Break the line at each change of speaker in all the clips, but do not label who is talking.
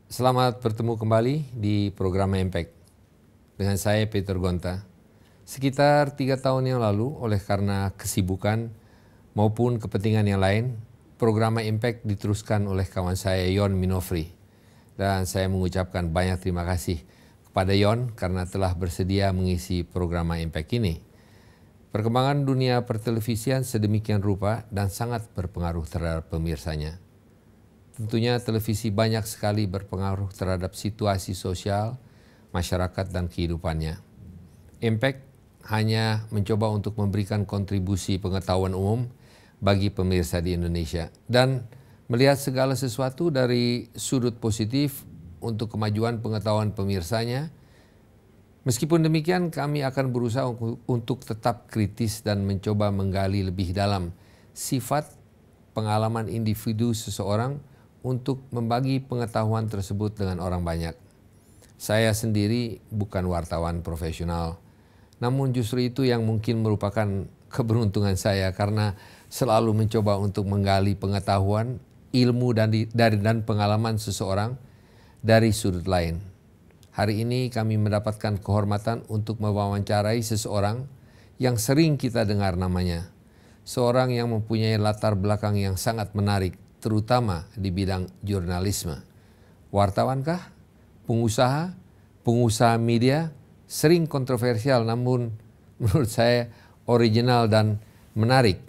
Selamat bertemu kembali di program Impact dengan saya Peter Gonta. Sekitar 3 tahun yang lalu, oleh karena kesibukan maupun kepentingan yang lain, program Impact diteruskan oleh kawan saya Yon Minofri. Dan saya mengucapkan banyak terima kasih kepada Yon karena telah bersedia mengisi program Impact ini. Perkembangan dunia pertelevisian sedemikian rupa dan sangat berpengaruh terhadap pemirsanya. Tentunya televisi banyak sekali berpengaruh terhadap situasi sosial, masyarakat, dan kehidupannya. Impact hanya mencoba untuk memberikan kontribusi pengetahuan umum bagi pemirsa di Indonesia dan melihat segala sesuatu dari sudut positif untuk kemajuan pengetahuan pemirsanya. Meskipun demikian, kami akan berusaha untuk tetap kritis dan mencoba menggali lebih dalam sifat pengalaman individu seseorang untuk membagi pengetahuan tersebut dengan orang banyak. Saya sendiri bukan wartawan profesional, namun justru itu yang mungkin merupakan keberuntungan saya karena selalu mencoba untuk menggali pengetahuan, ilmu dan pengalaman seseorang dari sudut lain. Hari ini kami mendapatkan kehormatan untuk mewawancarai seseorang yang sering kita dengar namanya. Seorang yang mempunyai latar belakang yang sangat menarik, terutama di bidang jurnalisme. Wartawankah? Pengusaha? Pengusaha media? Sering kontroversial namun menurut saya original dan menarik.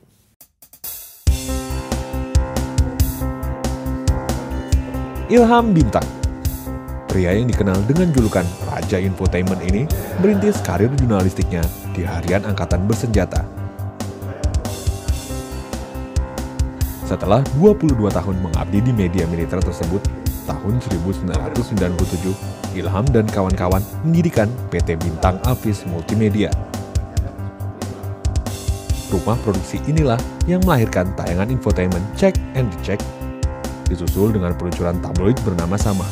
Ilham Bintang, pria yang dikenal dengan julukan Raja Infotainment ini merintis karir jurnalistiknya di Harian Angkatan Bersenjata. Setelah 22 tahun mengabdi di media militer tersebut, tahun 1997, Ilham dan kawan-kawan mendirikan PT Bintang Avis Multimedia. Rumah produksi inilah yang melahirkan tayangan infotainment Check and Recheck, disusul dengan peluncuran tabloid bernama sama.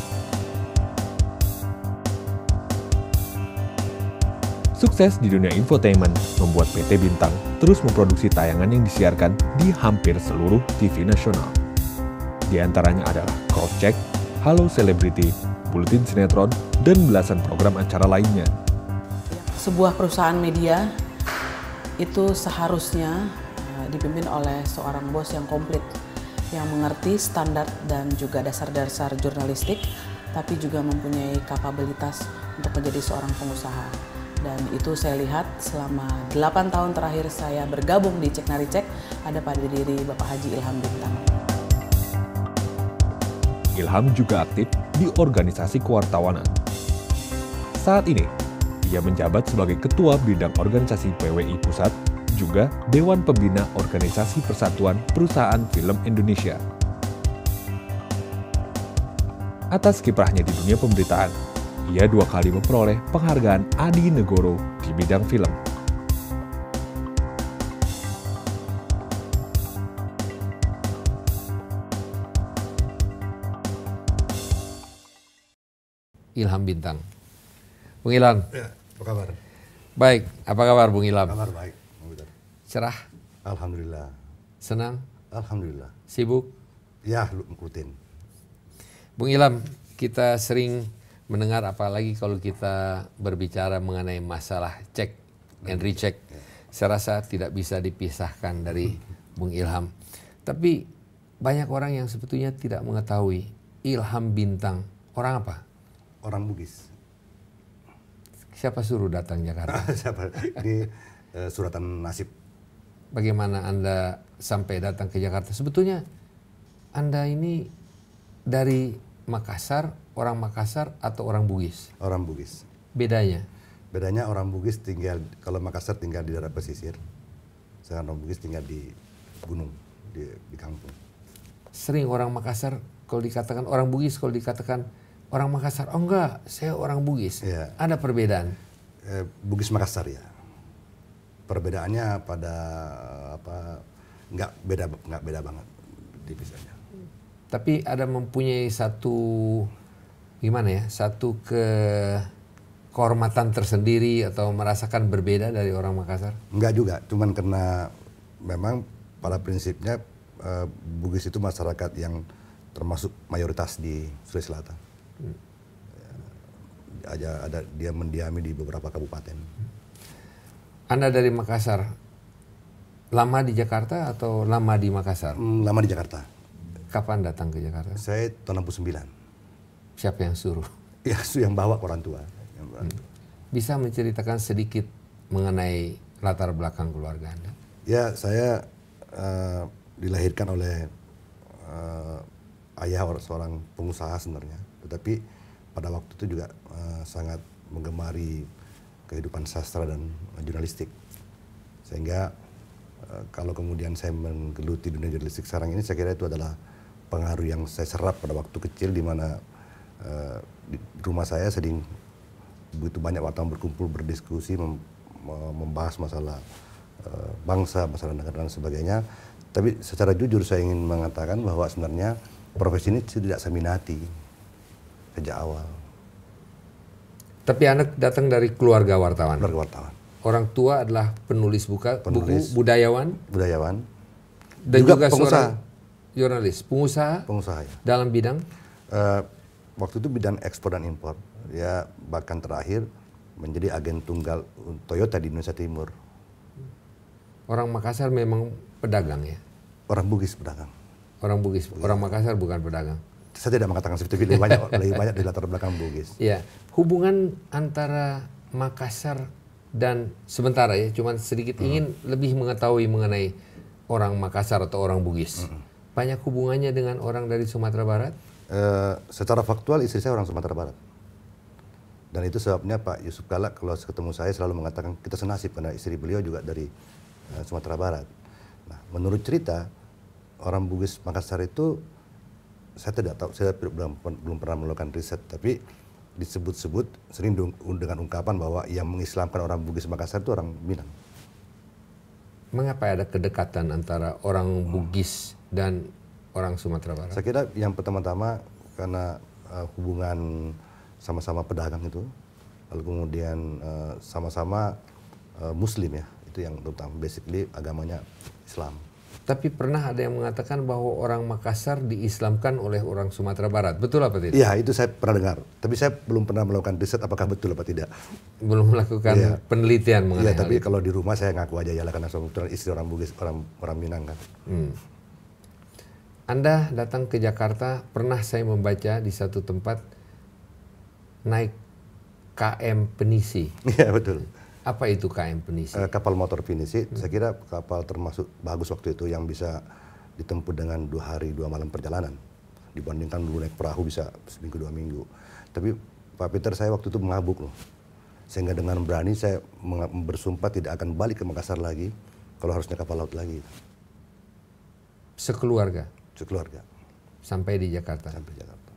Sukses di dunia infotainment membuat PT Bintang terus memproduksi tayangan yang disiarkan di hampir seluruh TV nasional. Di antaranya adalah Cross-Check, Halo Celebrity, Buletin Sinetron, dan belasan program acara lainnya.
Sebuah perusahaan media itu seharusnya dipimpin oleh seorang bos yang komplit, yang mengerti standar dan juga dasar-dasar jurnalistik, tapi juga mempunyai kapabilitas untuk menjadi seorang pengusaha. Dan itu saya lihat selama 8 tahun terakhir saya bergabung di Cek Nari Cek, ada pada diri Bapak Haji Ilham Bintang.
Ilham juga aktif di organisasi kewartawanan. Saat ini, ia menjabat sebagai Ketua Bidang Organisasi PWI Pusat, juga Dewan Pembina Organisasi Persatuan Perusahaan Film Indonesia. Atas kiprahnya di dunia pemberitaan, ia 2 kali memperoleh penghargaan Adi Negoro di bidang film.
Ilham Bintang. Bung Ilham.
Ya, apa kabar?
Baik, apa kabar Bung Ilham?
Kabar baik, Bung Peter.
Cerah?
Alhamdulillah.
Senang?
Alhamdulillah.
Sibuk?
Ya, rutin.
Bung Ilham, kita sering mendengar apalagi kalau kita berbicara mengenai masalah cek and recheck. Saya rasa tidak bisa dipisahkan dari Bung Ilham. Tapi banyak orang yang sebetulnya tidak mengetahui Ilham Bintang orang apa?
Orang Bugis.
Siapa suruh datang Jakarta?
Siapa? Ini suratan nasib.
Bagaimana Anda sampai datang ke Jakarta? Sebetulnya Anda ini dari Makassar, orang Makassar atau orang Bugis?
Orang Bugis.
Bedanya?
Bedanya orang Bugis tinggal, kalau Makassar tinggal di daerah pesisir. Sedangkan orang Bugis tinggal di gunung, di kampung.
Sering orang Makassar kalau dikatakan orang Bugis, kalau dikatakan orang Makassar, oh enggak, saya orang Bugis.
Ya.
Ada perbedaan?
Bugis Makassar ya. Perbedaannya pada nggak beda banget dipisahnya.
Tapi ada mempunyai satu kehormatan tersendiri atau merasakan berbeda dari orang Makassar?
Enggak juga, cuman karena memang pada prinsipnya Bugis itu masyarakat yang termasuk mayoritas di Sulawesi Selatan. Ada dia mendiami di beberapa kabupaten.
Anda dari Makassar, lama di Jakarta atau lama di Makassar?
Lama di Jakarta.
Kapan datang ke Jakarta?
Saya tahun 69.
Siapa yang suruh?
Ya, yang bawa orang tua.
Bisa menceritakan sedikit mengenai latar belakang keluarga Anda?
Ya, saya dilahirkan oleh ayah seorang pengusaha sebenarnya, tetapi pada waktu itu juga sangat menggemari kehidupan sastra dan jurnalistik, sehingga kalau kemudian saya menggeluti dunia jurnalistik sekarang ini, saya kira itu adalah pengaruh yang saya serap pada waktu kecil, di mana di rumah saya sering begitu banyak wartawan berkumpul berdiskusi membahas masalah bangsa, masalah negara dan sebagainya. Tapi secara jujur saya ingin mengatakan bahwa sebenarnya profesi ini tidak saya minati sejak awal.
Tapi Anda datang dari keluarga wartawan?
Keluarga wartawan.
Orang tua adalah penulis buku, budayawan?
Budayawan.
Dan juga
pengusaha.
seorang jurnalis, pengusaha?
Pengusaha, ya.
Dalam bidang?
Waktu itu bidang ekspor dan impor. Ya, bahkan terakhir menjadi agen tunggal Toyota di Indonesia Timur.
Orang Makassar memang pedagang ya?
Orang Bugis pedagang.
Orang Bugis, orang Makassar bukan pedagang.
Saya tidak mengatakan seperti itu, lebih banyak di latar belakang Bugis.
Ya, hubungan antara Makassar dan sementara ya, cuman sedikit ingin lebih mengetahui mengenai orang Makassar atau orang Bugis. Banyak hubungannya dengan orang dari Sumatera Barat?
Secara faktual istri saya orang Sumatera Barat. Dan itu sebabnya Pak Yusuf Kala kalau ketemu saya selalu mengatakan kita senasib karena istri beliau juga dari Sumatera Barat. Nah, menurut cerita orang Bugis Makassar itu, saya tidak tahu, saya belum pernah melakukan riset, tapi disebut-sebut sering dengan ungkapan bahwa yang mengislamkan orang Bugis Makassar itu orang Minang.
Mengapa ada kedekatan antara orang Bugis dan orang Sumatera Barat?
Saya kira yang pertama-tama karena hubungan sama-sama pedagang itu, lalu kemudian sama-sama Muslim ya, itu yang terutama, basically agamanya Islam.
Tapi pernah ada yang mengatakan bahwa orang Makassar diislamkan oleh orang Sumatera Barat. Betul apa tidak?
Iya, itu saya pernah dengar. Tapi saya belum pernah melakukan riset apakah betul apa tidak.
Belum melakukan penelitian mengenai
hal tapi
itu.
kalau di rumah saya ngaku aja ya lah, karena kebetulan istri orang Bugis, orang Minang kan.
Anda datang ke Jakarta, pernah saya membaca di satu tempat naik KM Penisi.
Iya, betul.
Apa itu KM Penisi?
Kapal motor Penisi, saya kira kapal termasuk bagus waktu itu yang bisa ditempuh dengan 2 hari 2 malam perjalanan. Dibandingkan dulu naik perahu bisa seminggu 2 minggu. Tapi Pak Peter, saya waktu itu mabuk loh. Sehingga dengan berani saya bersumpah tidak akan balik ke Makassar lagi kalau harus naik kapal laut lagi.
Sekeluarga?
Sekeluarga.
Sampai di Jakarta?
Sampai Jakarta.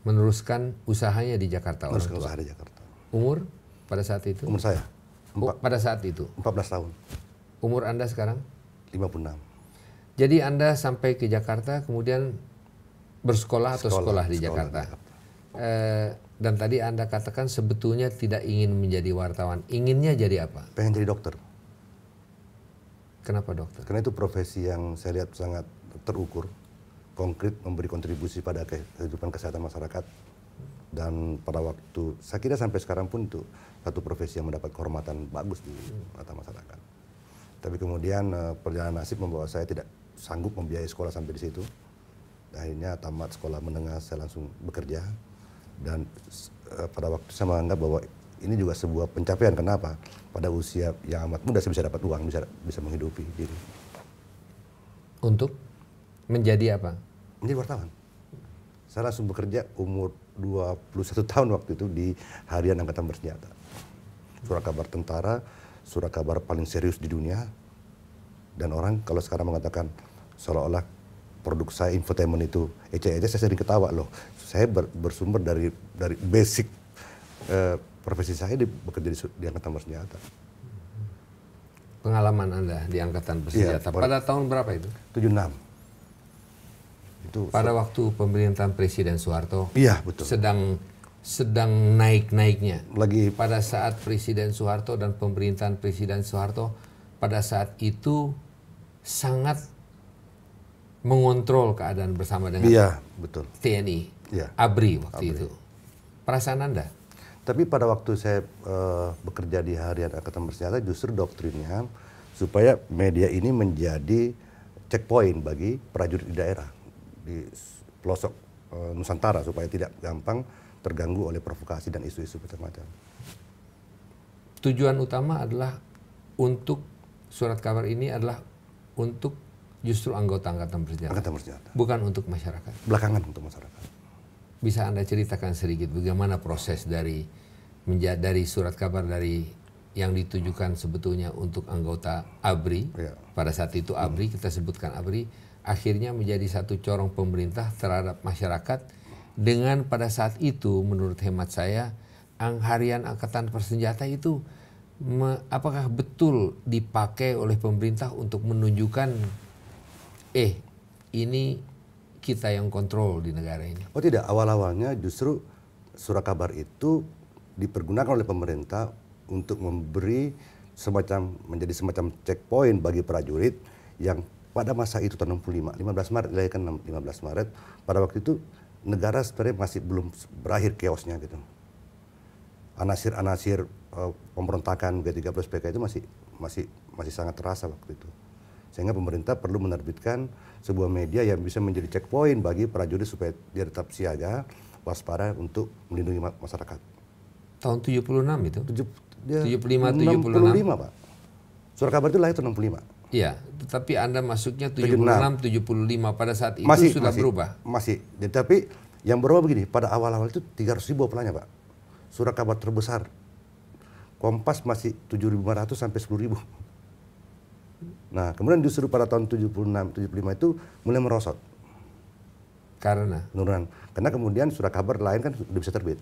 Meneruskan usahanya di Jakarta?
Meneruskan usaha di Jakarta.
Umur pada saat itu?
Umur saya?
Pada saat itu?
14 tahun.
Umur Anda sekarang?
56.
Jadi Anda sampai ke Jakarta kemudian bersekolah atau sekolah di Jakarta? Dan tadi Anda katakan sebetulnya tidak ingin menjadi wartawan. Inginnya jadi apa?
Pengen jadi dokter.
Kenapa dokter?
Karena itu profesi yang saya lihat sangat terukur, konkret, memberi kontribusi pada kehidupan kesehatan masyarakat. Dan pada waktu, saya kira sampai sekarang pun itu satu profesi yang mendapat kehormatan bagus di mata masyarakat. Tapi kemudian perjalanan nasib membawa saya tidak sanggup membiayai sekolah sampai di situ. Akhirnya tamat sekolah menengah saya langsung bekerja. Dan pada waktu saya menganggap bahwa ini juga sebuah pencapaian. Kenapa? Pada usia yang amat muda saya bisa dapat uang, bisa menghidupi diri.
Untuk menjadi apa?
Menjadi wartawan. Saya langsung bekerja umur 21 tahun waktu itu di Harian Angkatan Bersenjata. Surat kabar tentara, surat kabar paling serius di dunia. Dan orang kalau sekarang mengatakan seolah-olah produk saya infotainment itu ece-ece, saya sering ketawa loh. Saya bersumber dari basic profesi saya bekerja di Angkatan Bersenjata.
Pengalaman Anda di Angkatan Bersenjata pada tahun berapa itu?
76. Itu
pada waktu pemerintahan Presiden Soeharto.
Iya, betul.
Sedang naik-naiknya.
Lagi
pada saat Presiden Soeharto dan pemerintahan Presiden Soeharto pada saat itu sangat mengontrol keadaan bersama dengan
betul.
TNI.
Ya.
ABRI waktu itu. Perasaan Anda?
Tapi pada waktu saya bekerja di Harian Angkatan Bersenjata, justru doktrinnya supaya media ini menjadi checkpoint bagi prajurit di daerah, di pelosok Nusantara, supaya tidak gampang terganggu oleh provokasi dan isu-isu macam-macam.
Tujuan utama adalah untuk surat kabar ini adalah untuk justru anggota Angkatan Bersenjata.
Angkatan Bersenjata.
Bukan untuk masyarakat.
Belakangan untuk masyarakat.
Bisa Anda ceritakan sedikit bagaimana proses dari surat kabar dari yang ditujukan sebetulnya untuk anggota ABRI, pada saat itu ABRI, kita sebutkan ABRI, akhirnya menjadi satu corong pemerintah terhadap masyarakat dengan pada saat itu menurut hemat saya Harian Angkatan Bersenjata itu apakah betul dipakai oleh pemerintah untuk menunjukkan ini kita yang kontrol di negara ini?
Oh tidak, awal-awalnya justru surat kabar itu dipergunakan oleh pemerintah untuk menjadi semacam checkpoint bagi prajurit yang pada masa itu tahun 65, 15 Maret, dilahirkan 15 Maret, pada waktu itu negara sebenarnya masih belum berakhir chaosnya gitu. Anasir-anasir pemberontakan G30 SPK itu masih sangat terasa waktu itu. Sehingga pemerintah perlu menerbitkan sebuah media yang bisa menjadi checkpoint bagi prajurit supaya dia tetap siaga, waspada untuk melindungi masyarakat.
Tahun 76 itu? 75,
65 Pak. Surat kabar itu lahir tahun 65.
Iya, tetapi Anda masuknya 76, 75 pada saat itu sudah berubah?
Masih, tapi yang berubah begini, pada awal-awal itu 300.000 apalanya Pak. Surat kabar terbesar. Kompas masih 7.500 sampai 10.000. Nah, kemudian justru pada tahun 76, 75 itu mulai merosot.
Karena?
Penurunan. Karena kemudian surat kabar lain kan sudah bisa terbit.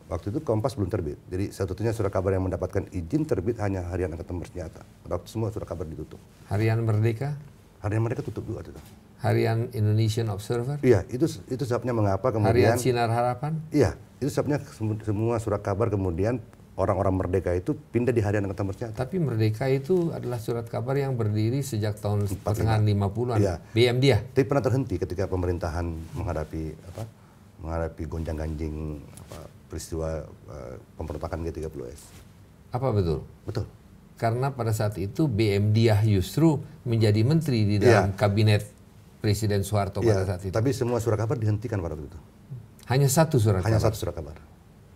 Waktu itu Kompas belum terbit. Jadi satu-satunya surat kabar yang mendapatkan izin terbit hanya Harian Angkatan Bersenjata. Pada waktu semua surat kabar ditutup.
Harian Merdeka?
Harian Merdeka tutup juga itu.
Harian Indonesian Observer?
Iya, itu sebabnya mengapa kemudian.
Harian Sinar Harapan?
Iya, itu sebabnya semua surat kabar kemudian orang-orang Merdeka itu pindah di Harian Angkatan Bersenjata.
Tapi Merdeka itu adalah surat kabar yang berdiri sejak tahun pertengahan 50-an.
Iya.
BM dia.
Tapi pernah terhenti ketika pemerintahan menghadapi gonjang-ganjing peristiwa pemberontakan G30S.
Apa betul?
Betul.
Karena pada saat itu BM Diah justru menjadi menteri di dalam kabinet Presiden Soeharto pada saat itu.
Tapi semua surat kabar dihentikan pada waktu itu.
Hanya satu surat kabar?
Hanya satu surat kabar.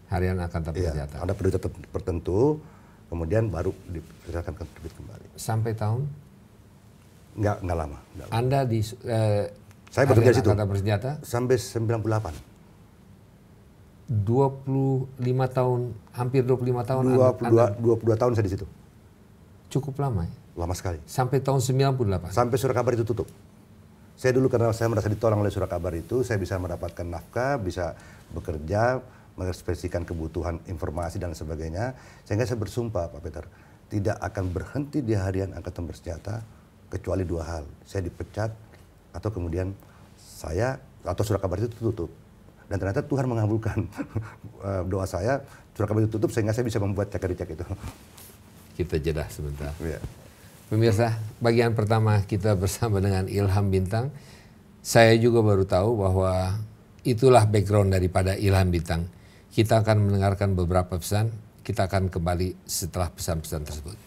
Harian Angkatan Bersenjata.
Ada periode tertentu, kemudian baru dipersilakan terbit kembali.
Sampai tahun?
Nggak lama.
Anda di
saya bekerja di situ.
Angkatan Bersenjata?
Sampai 98.
25 tahun, hampir 25 tahun.
22 tahun saya di situ.
Cukup lama ya?
Lama sekali.
Sampai tahun 98?
Sampai surat kabar itu tutup. Saya dulu karena saya merasa ditolong oleh surat kabar itu, saya bisa mendapatkan nafkah, bisa bekerja, mengekspresikan kebutuhan informasi dan sebagainya. Sehingga saya bersumpah Pak Peter, tidak akan berhenti di Harian Angkatan Bersenjata kecuali dua hal. Saya dipecat atau kemudian surat kabar itu tutup. Dan ternyata Tuhan mengabulkan doa saya, surat kabar itu tutup sehingga saya bisa membuat cek-cek itu.
Kita jeda sebentar.
Ya.
Pemirsa, bagian pertama kita bersama dengan Ilham Bintang. Saya juga baru tahu bahwa itulah background daripada Ilham Bintang. Kita akan mendengarkan beberapa pesan, kita akan kembali setelah pesan-pesan tersebut.